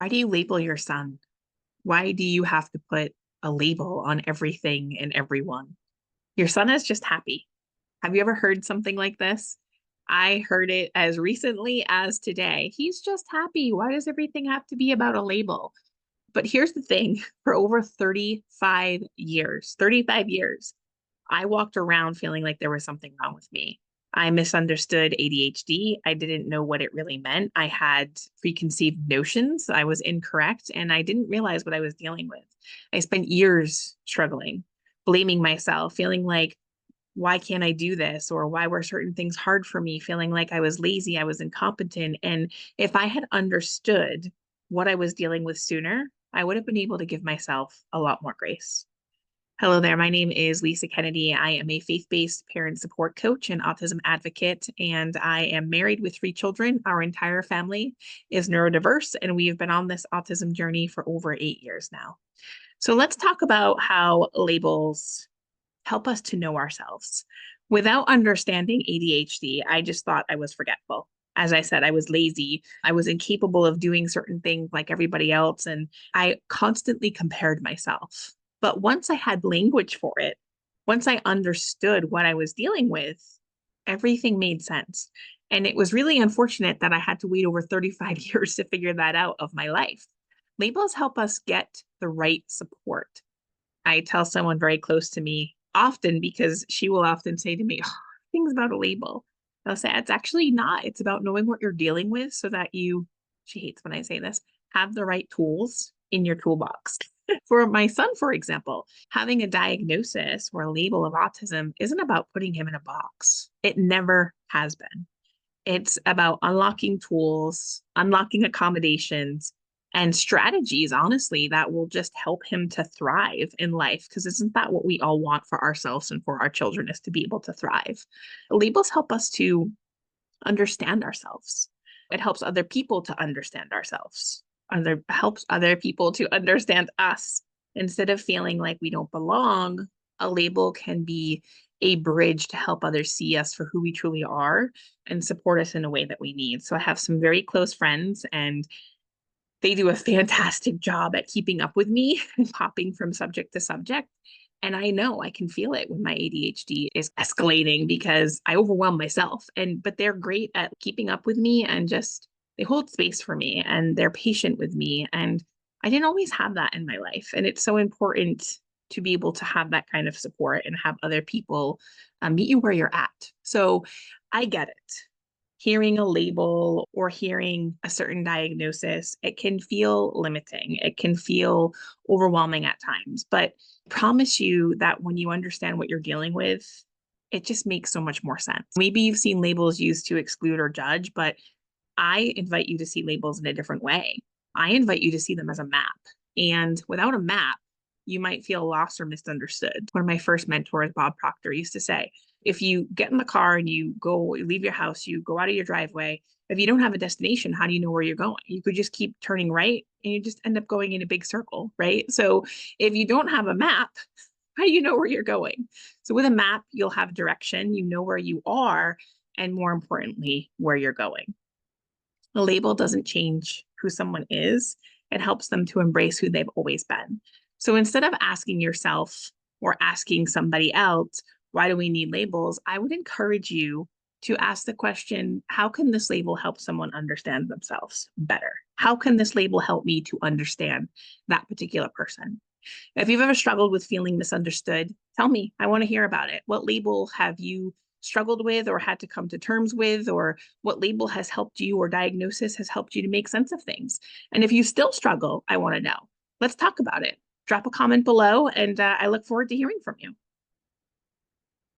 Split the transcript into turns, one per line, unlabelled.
Why do you label your son? Why do you have to put a label on everything and everyone? Your son is just happy. Have you ever heard something like this? I heard it as recently as today. He's just happy. Why does everything have to be about a label? But here's the thing, for over 35 years, I walked around feeling like there was something wrong with me. I misunderstood ADHD. I didn't know what it really meant. I had preconceived notions. I was incorrect, and I didn't realize what I was dealing with. I spent years struggling, blaming myself, feeling like, why can't I do this? Or why were certain things hard for me? Feeling like I was lazy, I was incompetent. And if I had understood what I was dealing with sooner, I would have been able to give myself a lot more grace. Hello there. My name is Lisa Kennedy. I am a faith-based parent support coach and autism advocate, and I am married with 3 children. Our entire family is neurodiverse, and we have been on this autism journey for over 8 years now. So let's talk about how labels help us to know ourselves. Without understanding ADHD, I just thought I was forgetful. As I said, I was lazy. I was incapable of doing certain things like everybody else, and I constantly compared myself. But once I had language for it, once I understood what I was dealing with, everything made sense. And it was really unfortunate that I had to wait over 35 years to figure that out of my life. Labels help us get the right support. I tell someone very close to me often because she will often say to me, oh, things about a label. I'll say, it's actually not. It's about knowing what you're dealing with so that you, she hates when I say this, have the right tools in your toolbox. For my son, for example, having a diagnosis or a label of autism isn't about putting him in a box. It never has been. It's about unlocking tools, unlocking accommodations, and strategies, honestly, that will just help him to thrive in life. Because isn't that what we all want for ourselves and for our children, is to be able to thrive? Labels help us to understand ourselves. It helps other people to understand ourselves. Helps other people to understand us. Instead of feeling like we don't belong, a label can be a bridge to help others see us for who we truly are and support us in a way that we need. So I have some very close friends, and they do a fantastic job at keeping up with me and hopping from subject to subject. And I know I can feel it when my ADHD is escalating because I overwhelm myself. But they're great at keeping up with me, and just they hold space for me and they're patient with me. And I didn't always have that in my life. And it's so important to be able to have that kind of support and have other people meet you where you're at. So I get it. Hearing a label or hearing a certain diagnosis, it can feel limiting. It can feel overwhelming at times. But I promise you that when you understand what you're dealing with, it just makes so much more sense. Maybe you've seen labels used to exclude or judge, but I invite you to see labels in a different way. I invite you to see them as a map. And without a map, you might feel lost or misunderstood. One of my first mentors, Bob Proctor, used to say, if you get in the car and you leave your house, you go out of your driveway, if you don't have a destination, how do you know where you're going? You could just keep turning right and you just end up going in a big circle, right? So if you don't have a map, how do you know where you're going? So with a map, you'll have direction, you know where you are, and more importantly, where you're going. A label doesn't change who someone is. It helps them to embrace who they've always been. So instead of asking yourself or asking somebody else, why do we need labels? I would encourage you to ask the question, how can this label help someone understand themselves better? How can this label help me to understand that particular person? If you've ever struggled with feeling misunderstood, tell me. I want to hear about it. What label have you struggled with or had to come to terms with, or what label has helped you or diagnosis has helped you to make sense of things? And if you still struggle, I want to know. Let's talk about it. Drop a comment below, and I look forward to hearing from you.